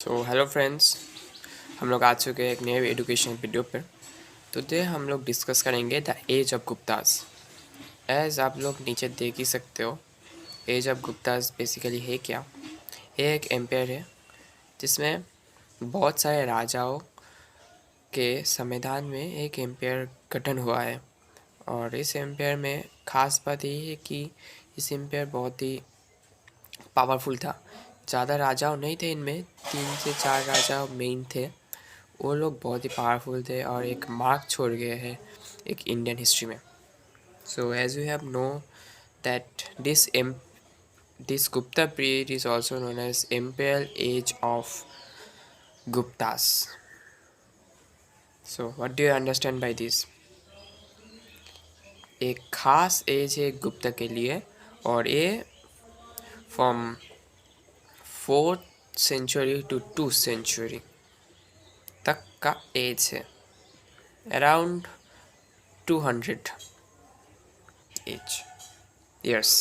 तो hello friends, हम लोग आ चुके हैं एक नए एजुकेशन वीडियो पर। टुडे हम लोग डिस्कस करेंगे the age of Guptas. As आप लोग नीचे देख ही सकते हो, एज ऑफ गुप्तास बेसिकली है क्या। ये एक एम्पायर है जिसमें बहुत सारे राजाओं के संविधान में एक एम्पायर गठन हुआ है। और इस एम्पायर में ख़ास बात यही है कि इस एम्पायर बहुत ही पावरफुल था। ज़्यादा राजाओं नहीं थे, इनमें 3 से 4 राजा मेन थे। वो लोग बहुत ही पावरफुल थे और एक मार्क छोड़ गए हैं एक इंडियन हिस्ट्री में। So as you have know that this Gupta period is also known as imperial age of Guptas. So what do you understand by this? एक खास एज है गुप्ता के लिए, और ये from 4th century to 2th century तक का एज है, अराउंड 200 एज ईयर्स।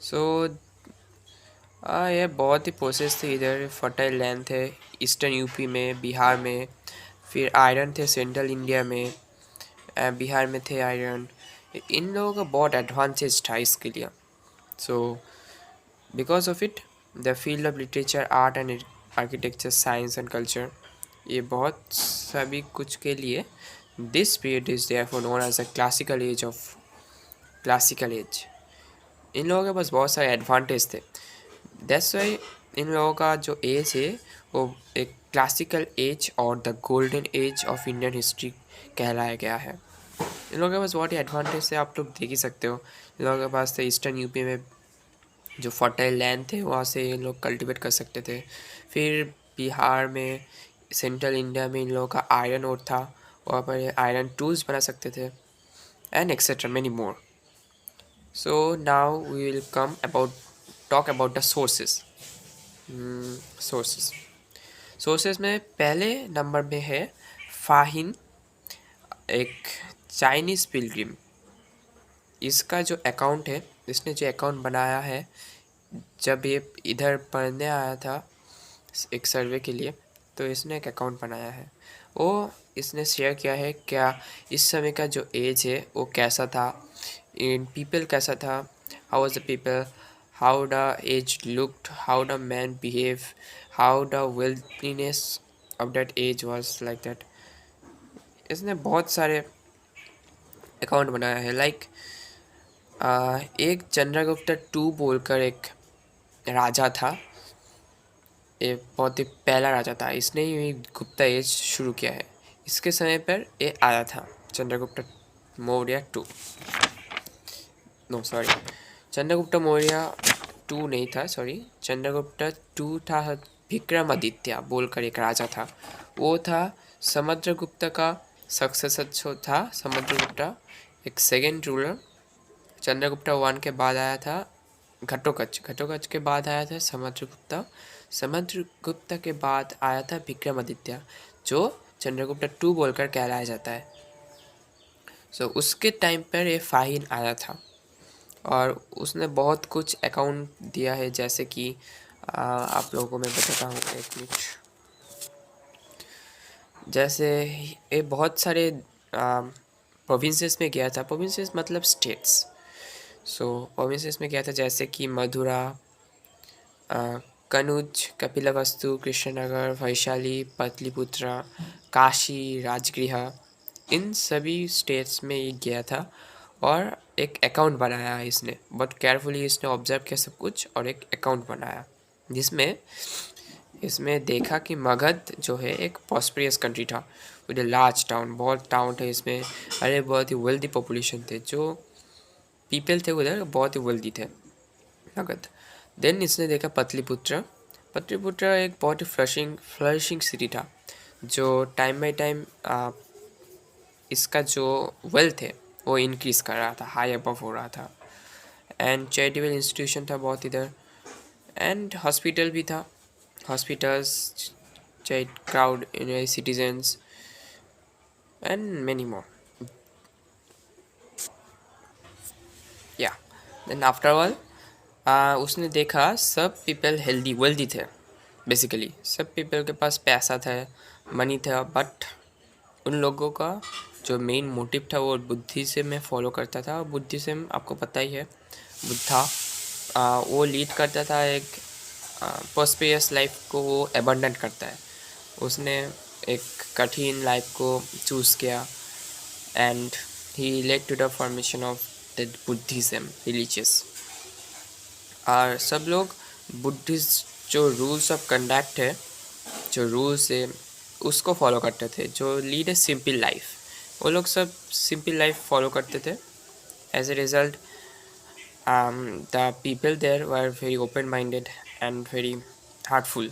सो ये बहुत ही प्रोसेस थे। इधर फर्टाइल लैंड थे ईस्टर्न यूपी में, बिहार में। फिर आयरन थे सेंट्रल इंडिया में, बिहार में थे आयरन। इन लोगों का बहुत एडवांटेज था इसके लिए। So because of it the field of literature, art and architecture, science and culture, ये बहुत सभी कुछ के लिए this period is therefore known as a classical age of classical age. इन लोगों के पास बहुत सारे एडवांटेज थे। दैट्स वाई इन लोगों का जो एज है वो एक क्लासिकल एज और the golden age of Indian history कहलाया गया है। इन लोगों के पास बहुत ही एडवांटेज है, आप लोग देख ही सकते हो। इन लोगों के पास थे ईस्टर्न यूपी में जो फर्टाइल लैंड थे, वहाँ से इन लोग कल्टिवेट कर सकते थे। फिर बिहार में, सेंट्रल इंडिया में इन लोगों का आयरन ओर था, वहाँ पर आयरन टूल्स बना सकते थे, and etcetera many more. So now we will talk about the sources. Sources. Sources में पहले नंबर में है फाहिन, एक चाइनीज़ पिलग्रिम। इसका जो अकाउंट है, इसने जो अकाउंट बनाया है जब ये इधर पढ़ने आया था एक सर्वे के लिए, तो इसने एक अकाउंट बनाया है। वो इसने शेयर किया है क्या इस समय का जो एज है वो कैसा था, इन पीपल कैसा था, how was the people, how the age looked, how the man behave, how the wealthiness of that age was like that. इसने बहुत सारे अकाउंट बनाया है। लाइक एक चंद्रगुप्त टू बोलकर एक राजा था, ये बहुत ही पहला राजा था, इसने ही गुप्ता एज शुरू किया है। इसके समय पर ये आया था Chandragupta Maurya two, no sorry, Chandragupta Maurya two नहीं था, सॉरी, चंद्रगुप्त टू था। विक्रमादित्य बोलकर एक राजा था, वो था समुद्रगुप्त का सक्सेसर जो था। समुद्रगुप्त एक सेकेंड रूलर। चंद्रगुप्त वन के बाद आया था घटोत्कच, घटोत्कच के बाद आया था समुद्रगुप्त, समुद्रगुप्त के बाद आया था विक्रमादित्य, जो चंद्रगुप्त टू बोलकर कहलाया जाता है। सो उसके टाइम पर ये फाहिन आया था और उसने बहुत कुछ अकाउंट दिया है, जैसे कि आप लोगों को मैं बताता हूँ, एक मिनट। जैसे ये बहुत सारे प्रोविंसेस में गया था। प्रोविंसेस मतलब स्टेट्स। सो प्रोविंसेस में गया था, जैसे कि मथुरा, कनौज, कपिलवस्तु, कृष्णनगर, वैशाली, पाटलिपुत्र, काशी, राजगृह, इन सभी स्टेट्स में ये गया था और एक अकाउंट बनाया है इसने। बहुत केयरफुली इसने ऑब्जर्व किया सब कुछ और एक अकाउंट बनाया, जिसमें इसमें देखा कि मगध जो है एक प्रॉस्पेरियस कंट्री था विद ए लार्ज टाउन। बहुत टाउन थे इसमें, अरे बहुत ही वेल्दी पॉपुलेशन थे, जो पीपल थे उधर बहुत ही वेल्दी थे मगध। देन इसने देखा पटलिपुत्र। पटलिपुत्र एक बहुत ही फ्लरिशिंग सिटी था, जो टाइम बाई टाइम इसका जो वेल्थ है वो इंक्रीज़ कर रहा था, हाई अबव हो रहा था। एंड चैरिटेबल इंस्टीट्यूशन था बहुत इधर, एंड हॉस्पिटल भी था, hospitals, crowd citizens and many more. या देन आफ्टर ऑल उसने देखा सब पीपल हेल्दी वेल्दी थे, बेसिकली सब पीपल के पास पैसा था, मनी था, बट उन लोगों का जो मेन मोटिव था वो बुद्धिज़्म में फॉलो करता था। बुद्धिज़्म आपको पता ही है, बुद्धा वो लीड करता था एक प्रोस्पेरियस लाइफ को, वो एबंडेंट करता है। उसने एक कठिन लाइफ को चूज़ किया and he led to the formation of the Buddhism religious. और सब लोग बुद्धिस्ट जो रूल्स ऑफ कंडक्ट है, जो रूल्स है, उसको फॉलो करते थे, जो लीड ए सिंपल लाइफ। वो लोग सब सिंपल लाइफ फॉलो करते थे। As a result the people there were very open minded and very heartful.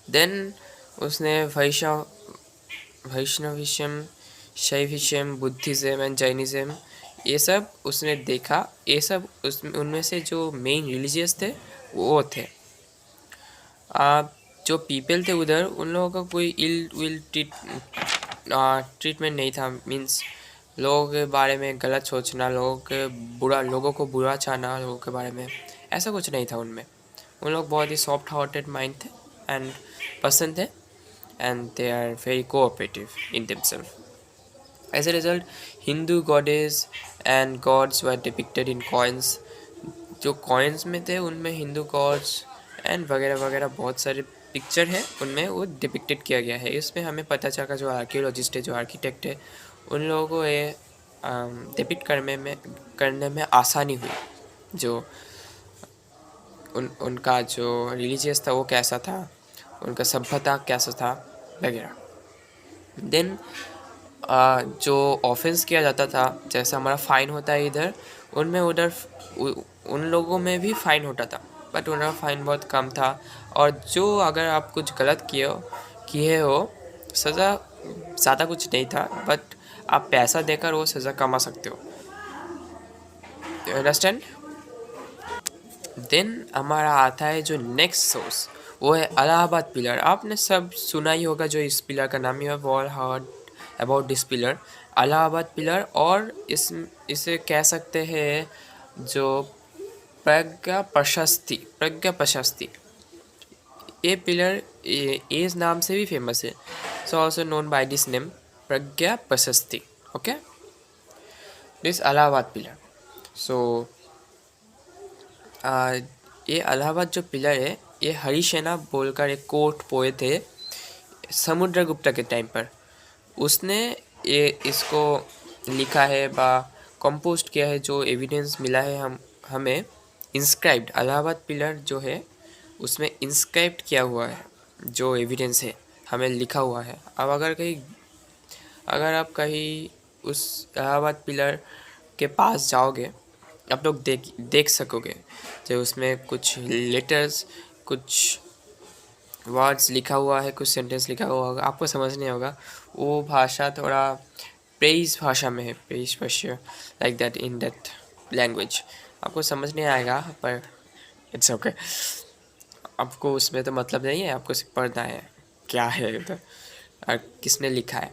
Then उसने Vaishnavism, Shaivism, Buddhism and Jainism, ये सब उसने देखा। ये सब उनमें से जो मेन रिलीजियस थे वो थे। जो पीपल थे उधर, उन लोगों का कोई इल विल ट्रीटमेंट नहीं था। मीन्स लोगों के बारे में गलत सोचना, लोगों को बुरा चाहना, लोगों के बारे में ऐसा कुछ नहीं था उनमें। उन लोग बहुत ही सॉफ्ट हार्टेड माइंड थे एंड पर्सन थे, and they are very cooperative in themselves. As a result Hindu goddess and gods were depicted in coins. जो कॉइन्स में थे उनमें हिंदू गॉड्स एंड वगैरह वगैरह बहुत सारे पिक्चर है, उनमें वो डिपिक्टेड किया गया है। इसमें हमें पता चला जो आर्कियोलॉजिस्ट है, जो आर्किटेक्ट है, उन लोगों को ये डिपिक्ट करने में आसानी हुई। जो उनका जो रिलीजियस था वो कैसा था, उनका सभ्यता कैसा था वगैरह। देन जो ऑफेंस किया जाता था, जैसा हमारा फ़ाइन होता है इधर, उनमें उन लोगों में भी फ़ाइन होता था, बट उनका फ़ाइन बहुत कम था। और जो अगर आप कुछ गलत किए हो, सज़ा ज़्यादा कुछ नहीं था, बट आप पैसा देकर वो सज़ा कमा सकते हो। You understand? देन हमारा आता है जो नेक्स्ट सोर्स, वो है इलाहाबाद पिलर। आपने सब सुना ही होगा, जो इस पिलर का नाम ही है, wall hard about this pillar, Allahabad pillar. और इसे कह सकते हैं जो प्रज्ञा प्रशस्ति। ये पिलर इस नाम से भी फेमस है, so also known by this name, Pragya Prashasti. Okay, this Allahabad pillar. So ये इलाहाबाद जो पिलर है, ये हरिसेना बोलकर एक कोर्ट पोएट थे समुद्रगुप्त के टाइम पर। उसने ये इसको लिखा है बा कंपोस्ट किया है। जो एविडेंस मिला है हमें इंस्क्राइब्ड, इलाहाबाद पिलर जो है उसमें इंस्क्राइब्ड किया हुआ है, जो एविडेंस है हमें लिखा हुआ है। अब अगर आप कहीं उस इलाहाबाद पिलर के पास जाओगे, आप लोग देख सकोगे जो उसमें कुछ लेटर्स, कुछ वर्ड्स लिखा हुआ है, कुछ सेंटेंस लिखा हुआ होगा, आपको समझ नहीं होगा। वो भाषा थोड़ा प्रेस भाषा में है, प्रेस भाषा, like that, in that language. आपको समझ नहीं आएगा, पर इट्स ओके। आपको उसमें तो मतलब नहीं है, आपको सिर्फ पढ़ना है क्या है उधर और किसने लिखा है।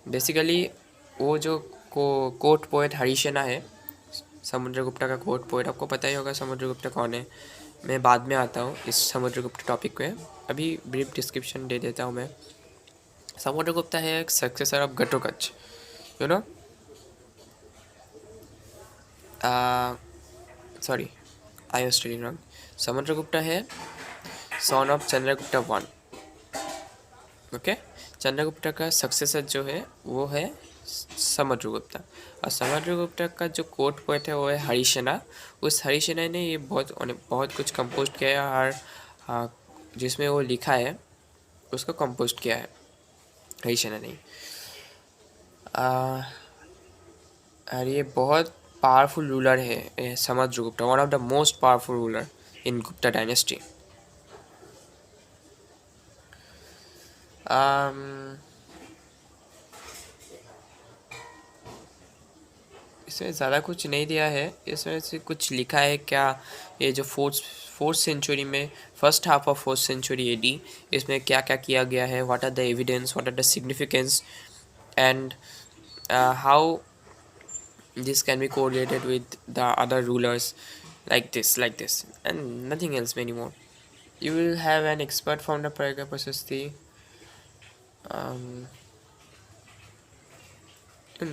बेसिकली वो जो कोर्ट पोएट हरिसेना है, समुद्रगुप्त का कोर्ट पोएट, आपको पता ही होगा समुद्रगुप्त कौन है। मैं बाद में आता हूँ इस समुद्रगुप्त टॉपिक पे, अभी ब्रीफ डिस्क्रिप्शन दे देता हूँ मैं। समुद्रगुप्त है एक successor of Ghatotkacha, you know. Sorry, I was telling wrong. Samudragupta है son of Chandragupta one. Okay, Chandragupta का सक्सेसर जो है वो है समुद्रगुप्त। और समुद्रगुप्त का जो कोर्ट पोएट है वो है हरिसेना। उस हरिसेना ने ये बहुत कुछ कंपोज किया है, और जिसमें वो लिखा है उसको कंपोज किया है हरिसेना ने। और ये बहुत पावरफुल रूलर है Samudragupta, one of the most powerful ruler in Gupta dynasty. इसमें ज़्यादा कुछ नहीं दिया है, इसमें से कुछ लिखा है क्या, ये जो फोर्थ सेंचुरी में, first half of fourth century AD, इसमें क्या क्या किया गया है, what are the evidence, what are the significance, and how this can be correlated with the other rulers, like this, and nothing else anymore. you will have an expert from the Pragya Prasasti. um,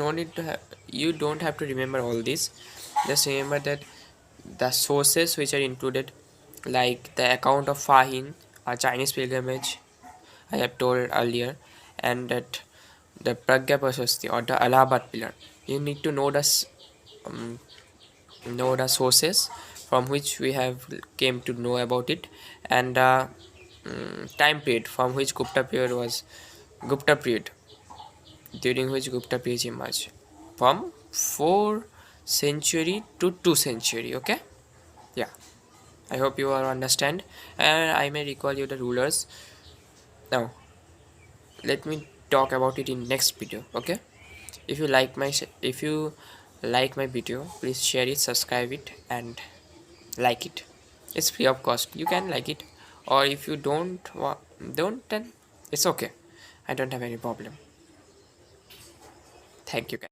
no need to have, you don't have to remember all this. Just remember that the sources which are included, like the account of Fahin, a Chinese pilgrimage I have told earlier, and that the Pragya Prasasti or the Allahabad pillar. You need to um, know the sources from which we have came to know about it, and time period from which Gupta period, during which Gupta period emerged, from 4 century to 2 century. Okay, yeah, I hope you all understand, and I may recall you the rulers. Now let me talk about it in next video. Okay, if you like my video, please share it, subscribe it, and like it. It's free of cost, you can like it, or if you don't, then it's okay. I don't have any problem. Thank you guys.